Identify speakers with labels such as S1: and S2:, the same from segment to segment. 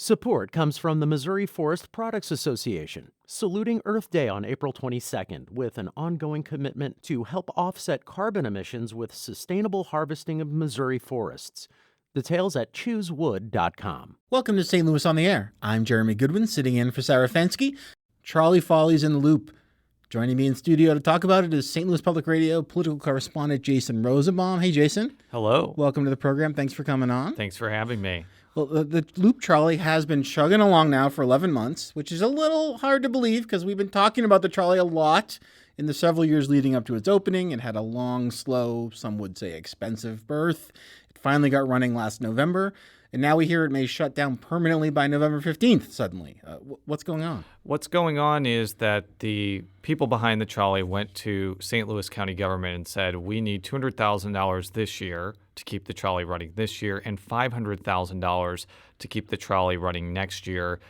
S1: Support comes from the Missouri Forest Products Association, saluting Earth Day on April 22nd with an ongoing commitment to help offset carbon emissions with sustainable harvesting of Missouri forests. Details at choosewood.com.
S2: Welcome to St. Louis on the Air. I'm Jeremy Goodwin, sitting in for Sarah Fensky. Trolley Follies in the Loop. Joining me in studio to talk about it is St. Louis Public Radio political correspondent Jason Rosenbaum. Hey, Jason.
S3: Hello.
S2: Welcome to the program. Thanks for coming on.
S3: Thanks for having me.
S2: Well, the Loop Trolley has been chugging along now for 11 months, which is a little hard to believe because we've been talking about the trolley a lot in the several years leading up to its opening. It had a long, slow, some would say expensive birth. It finally got running last November, and now we hear it may shut down permanently by November 15th suddenly. What's going on?
S3: What's going on is that the people behind the trolley went to St. Louis County government and said, we need $200,000 this year to keep the trolley running this year and $500,000 to keep the trolley running next year.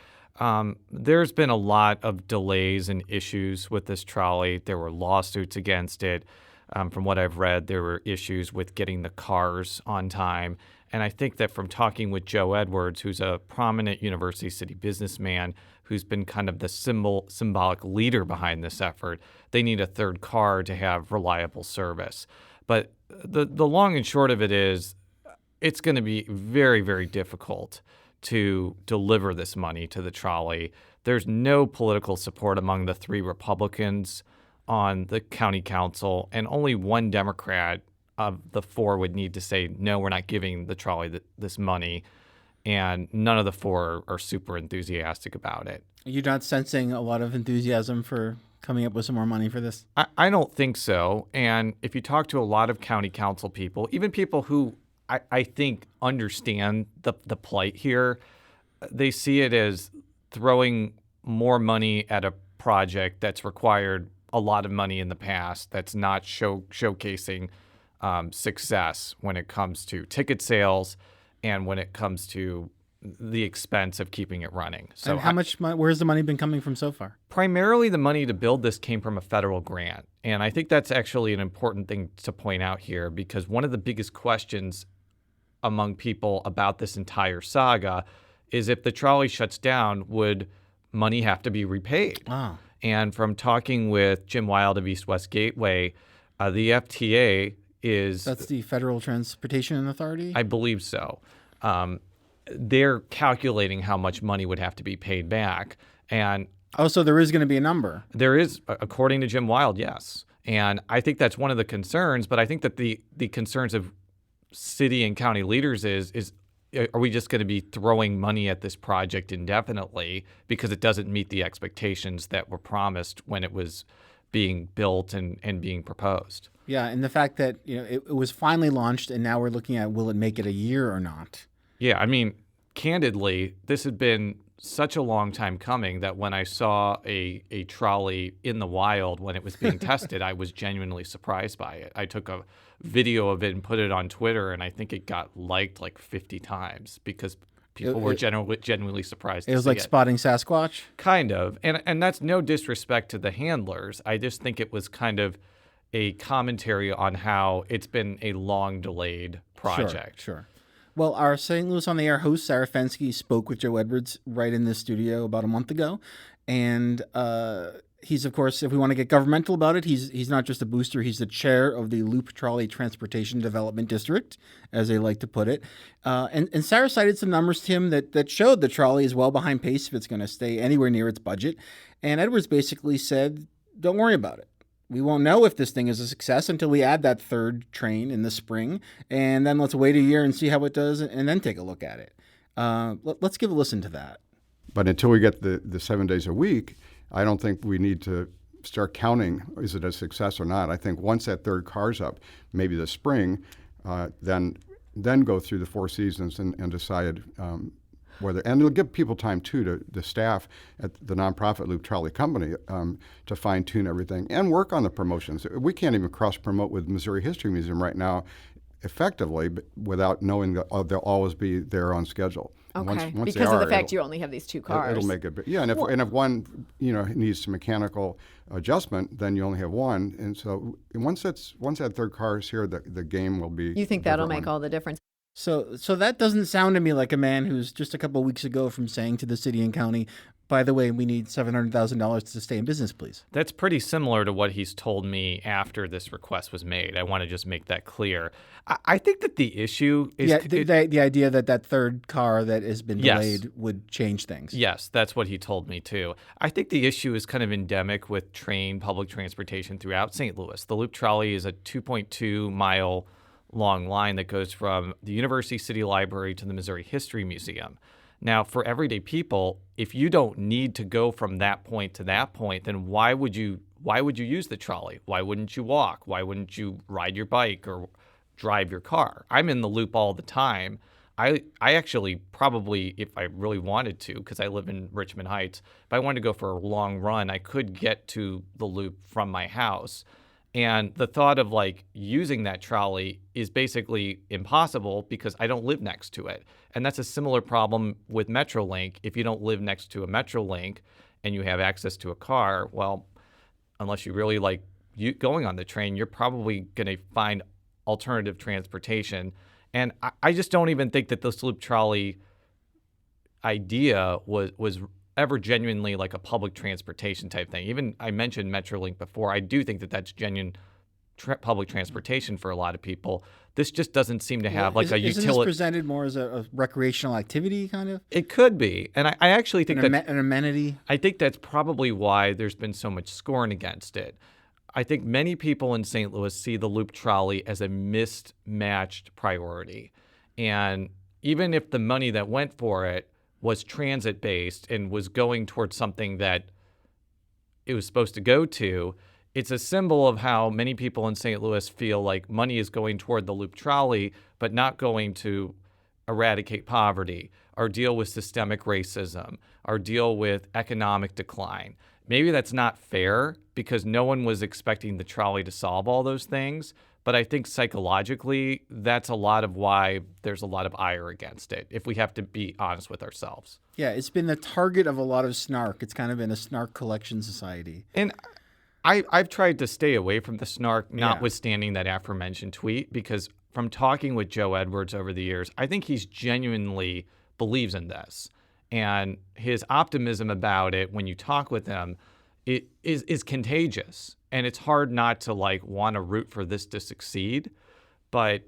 S3: There's been a lot of delays and issues with this trolley. There were lawsuits against it. From what I've read, there were issues with getting the cars on time. And I think that from talking with Joe Edwards, who's a prominent University City businessman who's been kind of the symbolic leader behind this effort, they need a third car to have reliable service. But the long and short of it is it's going to be very, very difficult to deliver this money to the trolley. There's no political support among the three Republicans on the county council, and only one Democrat of the four would need to say, no, we're not giving the trolley this money. And none of the four are super enthusiastic about it.
S2: You're not sensing a lot of enthusiasm for coming up with some more money for this?
S3: I don't think so. And if you talk to a lot of county council people, even people who I think understand the plight here, they see it as throwing more money at a project that's required a lot of money in the past, that's not showcasing success when it comes to ticket sales and when it comes to the expense of keeping it running. So
S2: and how much money, where's the money been coming from so far?
S3: Primarily the money to build this came from a federal grant. And I think that's actually an important thing to point out here, because one of the biggest questions among people about this entire saga is if the trolley shuts down, would money have to be repaid?
S2: Wow.
S3: And from talking with Jim Wild of East West Gateway, the FTA is...
S2: That's the Federal Transportation Authority?
S3: I believe so. They're calculating how much money would have to be paid back. And
S2: so there is going to be a number.
S3: There is, according to Jim Wild, yes. And I think that's one of the concerns, but I think that the concerns of city and county leaders is are we just going to be throwing money at this project indefinitely because it doesn't meet the expectations that were promised when it was being built and being proposed?
S2: Yeah, and the fact that it was finally launched and now we're looking at will it make it a year or not?
S3: Yeah, I mean, candidly, this had been such a long time coming that when I saw a trolley in the wild when it was being tested, I was genuinely surprised by it. I took a video of it and put it on Twitter, and I think it got liked like 50 times because people were genuinely surprised.
S2: It was like spotting Sasquatch?
S3: Kind of. And that's no disrespect to the handlers. I just think it was kind of a commentary on how it's been a long delayed project.
S2: Sure. Well, our St. Louis on the Air host, Sarah Fensky, spoke with Joe Edwards right in this studio about a month ago. And he's, of course, if we want to get governmental about it, he's not just a booster. He's the chair of the Loop Trolley Transportation Development District, as they like to put it. And Sarah cited some numbers to him that showed the trolley is well behind pace if it's going to stay anywhere near its budget. And Edwards basically said, don't worry about it. We won't know if this thing is a success until we add that third train in the spring, and then let's wait a year and see how it does and then take a look at it. Let's give a listen to that.
S4: But until we get the 7 days a week, I don't think we need to start counting, is it a success or not? I think once that third car's up, maybe this spring, then go through the four seasons and decide whether, and it'll give people time too, to the staff at the nonprofit Loop Trolley Company to fine tune everything and work on the promotions. We can't even cross promote with Missouri History Museum right now effectively, but without knowing that they'll always be there on schedule.
S5: Okay, because of the fact you only have these two cars.
S4: It'll make it, and if one needs some mechanical adjustment, then you only have one, and so once that third car is here, the game will be.
S5: You think that'll make all the difference?
S2: So that doesn't sound to me like a man who's just a couple of weeks ago from saying to the city and county, by the way, we need $700,000 to stay in business, please.
S3: That's pretty similar to what he's told me after this request was made. I want to just make that clear. I think that the issue is...
S2: the idea that third car that has been delayed would change things.
S3: Yes, that's what he told me too. I think the issue is kind of endemic with public transportation throughout St. Louis. The Loop Trolley is a 2.2-mile long line that goes from the University City Library to the Missouri History Museum. Now, for everyday people, if you don't need to go from that point to that point, then why would you use the trolley? Why wouldn't you walk? Why wouldn't you ride your bike or drive your car? I'm in the Loop all the time. I actually probably, if I really wanted to, because I live in Richmond Heights, if I wanted to go for a long run, I could get to the Loop from my house. And the thought of like using that trolley is basically impossible because I don't live next to it. And that's a similar problem with Metrolink. If you don't live next to a Metrolink and you have access to a car, well, unless you really like going on the train, you're probably going to find alternative transportation. And I just don't even think that this Loop Trolley idea was ever genuinely like a public transportation type thing. Even I mentioned Metrolink before. I do think that that's genuine public transportation for a lot of people. This just doesn't seem to have like a utility.
S2: Isn't this presented more as a recreational activity kind of?
S3: It could be. And I actually think
S2: an amenity.
S3: I think that's probably why there's been so much scorn against it. I think many people in St. Louis see the Loop Trolley as a mismatched priority. And even if the money that went for it was transit-based and was going towards something that it was supposed to go to, it's a symbol of how many people in St. Louis feel like money is going toward the Loop Trolley, but not going to eradicate poverty, or deal with systemic racism, or deal with economic decline. Maybe that's not fair because no one was expecting the trolley to solve all those things. But I think psychologically, that's a lot of why there's a lot of ire against it, if we have to be honest with ourselves.
S2: Yeah, it's been the target of a lot of snark. It's kind of been a snark collection society.
S3: And I've tried to stay away from the snark, notwithstanding that aforementioned tweet, because from talking with Joe Edwards over the years, I think he's genuinely believes in this. And his optimism about it, when you talk with him, it is contagious. And it's hard not to like want to root for this to succeed. But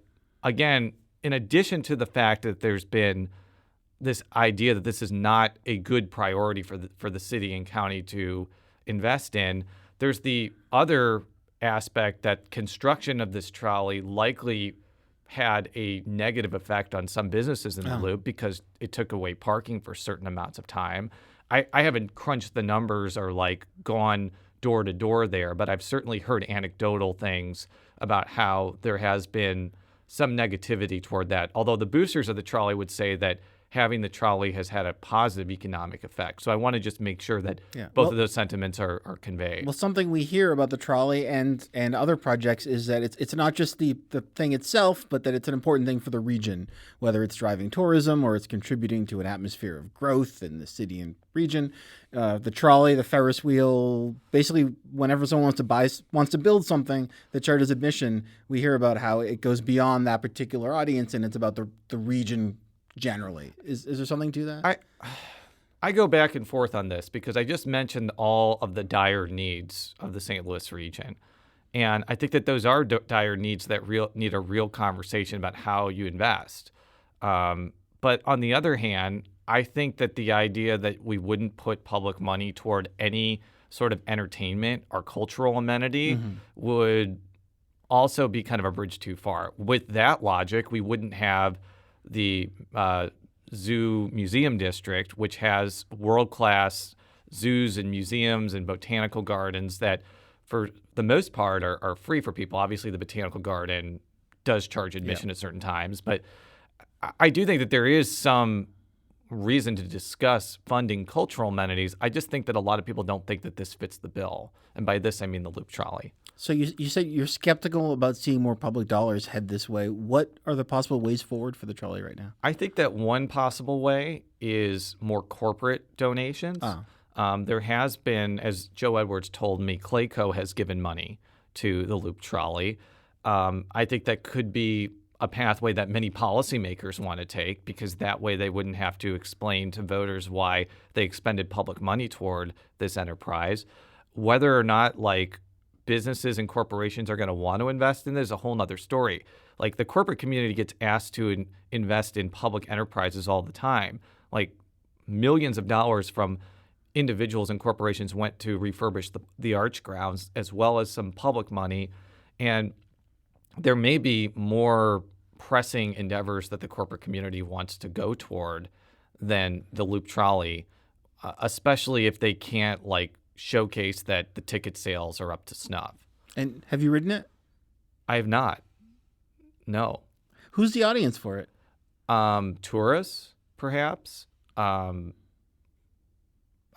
S3: again, in addition to the fact that there's been this idea that this is not a good priority for the city and county to invest in, there's the other aspect that construction of this trolley likely had a negative effect on some businesses in the Loop because it took away parking for certain amounts of time. I haven't crunched the numbers or like gone door to door there, but I've certainly heard anecdotal things about how there has been some negativity toward that. Although the boosters of the trolley would say that having the trolley has had a positive economic effect. So I want to just make sure that both of those sentiments are conveyed.
S2: Well, something we hear about the trolley and other projects is that it's not just the thing itself, but that it's an important thing for the region, whether it's driving tourism or it's contributing to an atmosphere of growth in the city and region. The trolley, the Ferris wheel, basically whenever someone wants to build something that charges admission, we hear about how it goes beyond that particular audience and it's about the region generally. Is there something to that?
S3: I go back and forth on this because I just mentioned all of the dire needs of the St. Louis region. And I think that those are dire needs that need a real conversation about how you invest. But on the other hand, I think that the idea that we wouldn't put public money toward any sort of entertainment or cultural amenity would also be kind of a bridge too far. With that logic, we wouldn't have the Zoo Museum District, which has world-class zoos and museums and botanical gardens that, for the most part, are free for people. Obviously, the Botanical Garden does charge admission at certain times, but I do think that there is some reason to discuss funding cultural amenities. I just think that a lot of people don't think that this fits the bill. And by this, I mean the Loop Trolley.
S2: So you said you're skeptical about seeing more public dollars head this way. What are the possible ways forward for the trolley right now?
S3: I think that one possible way is more corporate donations. There has been, as Joe Edwards told me, Clayco has given money to the Loop Trolley. I think that could be a pathway that many policymakers want to take, because that way they wouldn't have to explain to voters why they expended public money toward this enterprise. Whether or not like businesses and corporations are going to want to invest in this is a whole nother story. Like the corporate community gets asked to invest in public enterprises all the time. Like millions of dollars from individuals and corporations went to refurbish the arch grounds, as well as some public money. And there may be more pressing endeavors that the corporate community wants to go toward than the Loop Trolley, especially if they can't like showcase that the ticket sales are up to snuff.
S2: And have you ridden it?
S3: I have not. No.
S2: Who's the audience for it?
S3: Tourists, perhaps. I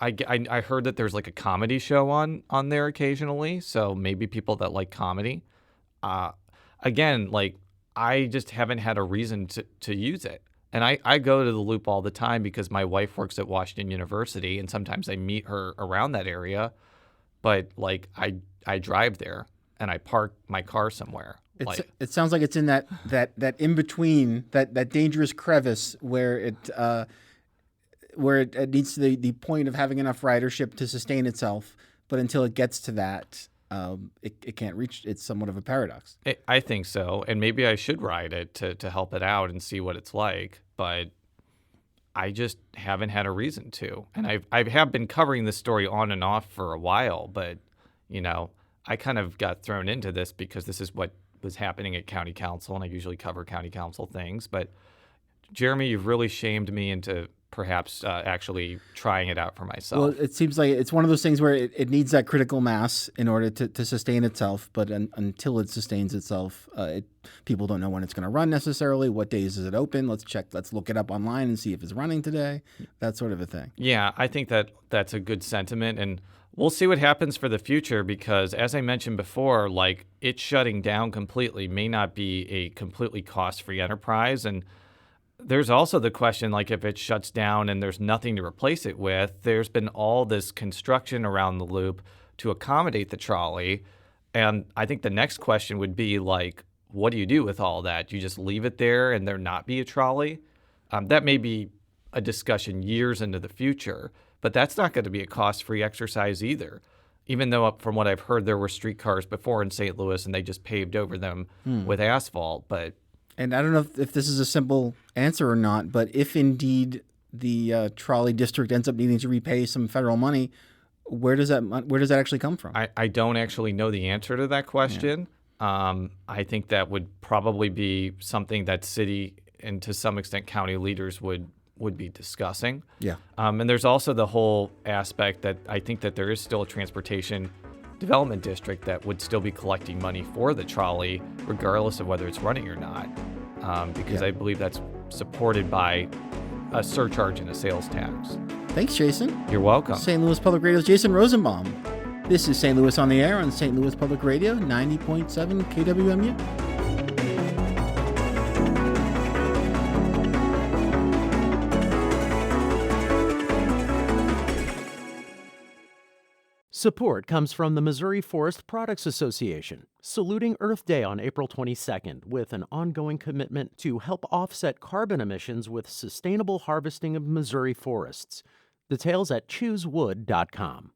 S3: heard that there's like a comedy show on there occasionally, so maybe people that like comedy. Again, like I just haven't had a reason to use it. And I go to the Loop all the time because my wife works at Washington University, and sometimes I meet her around that area. But like I drive there and I park my car somewhere.
S2: It sounds like it's in that in between, that dangerous crevice where it needs to the point of having enough ridership to sustain itself, but until it gets to that, it can't reach. It's somewhat of a paradox.
S3: I think so, and maybe I should ride it to help it out and see what it's like. But I just haven't had a reason to, and I have been covering this story on and off for a while. But I kind of got thrown into this because this is what was happening at county council, and I usually cover county council things. But Jeremy, you've really shamed me into perhaps actually trying it out for myself.
S2: Well, it seems like it's one of those things where it needs that critical mass in order to sustain itself. But until it sustains itself, people don't know when it's going to run necessarily. What days is it open? Let's look it up online and see if it's running today. That sort of a thing.
S3: Yeah, I think that's a good sentiment. And we'll see what happens for the future because, as I mentioned before, like it shutting down completely may not be a completely cost-free enterprise. And there's also the question, like if it shuts down and there's nothing to replace it with, there's been all this construction around the Loop to accommodate the trolley. And I think the next question would be like, what do you do with all that? Do you just leave it there and there not be a trolley? That may be a discussion years into the future, but that's not going to be a cost-free exercise either. Even though from what I've heard, there were streetcars before in St. Louis and they just paved over them with asphalt,
S2: And I don't know if this is a simple answer or not, but if indeed the trolley district ends up needing to repay some federal money, where does that actually come from?
S3: I don't actually know the answer to that question. Yeah. I think that would probably be something that city and to some extent county leaders would be discussing.
S2: Yeah.
S3: And there's also the whole aspect that I think that there is still a transportation development district that would still be collecting money for the trolley, regardless of whether it's running or not, because I believe that's supported by a surcharge and a sales tax.
S2: Thanks, Jason.
S3: You're welcome.
S2: St. Louis Public Radio's Jason Rosenbaum. This is St. Louis on the Air on St. Louis Public Radio, 90.7 KWMU.
S1: Support comes from the Missouri Forest Products Association, saluting Earth Day on April 22nd with an ongoing commitment to help offset carbon emissions with sustainable harvesting of Missouri forests. Details at choosewood.com.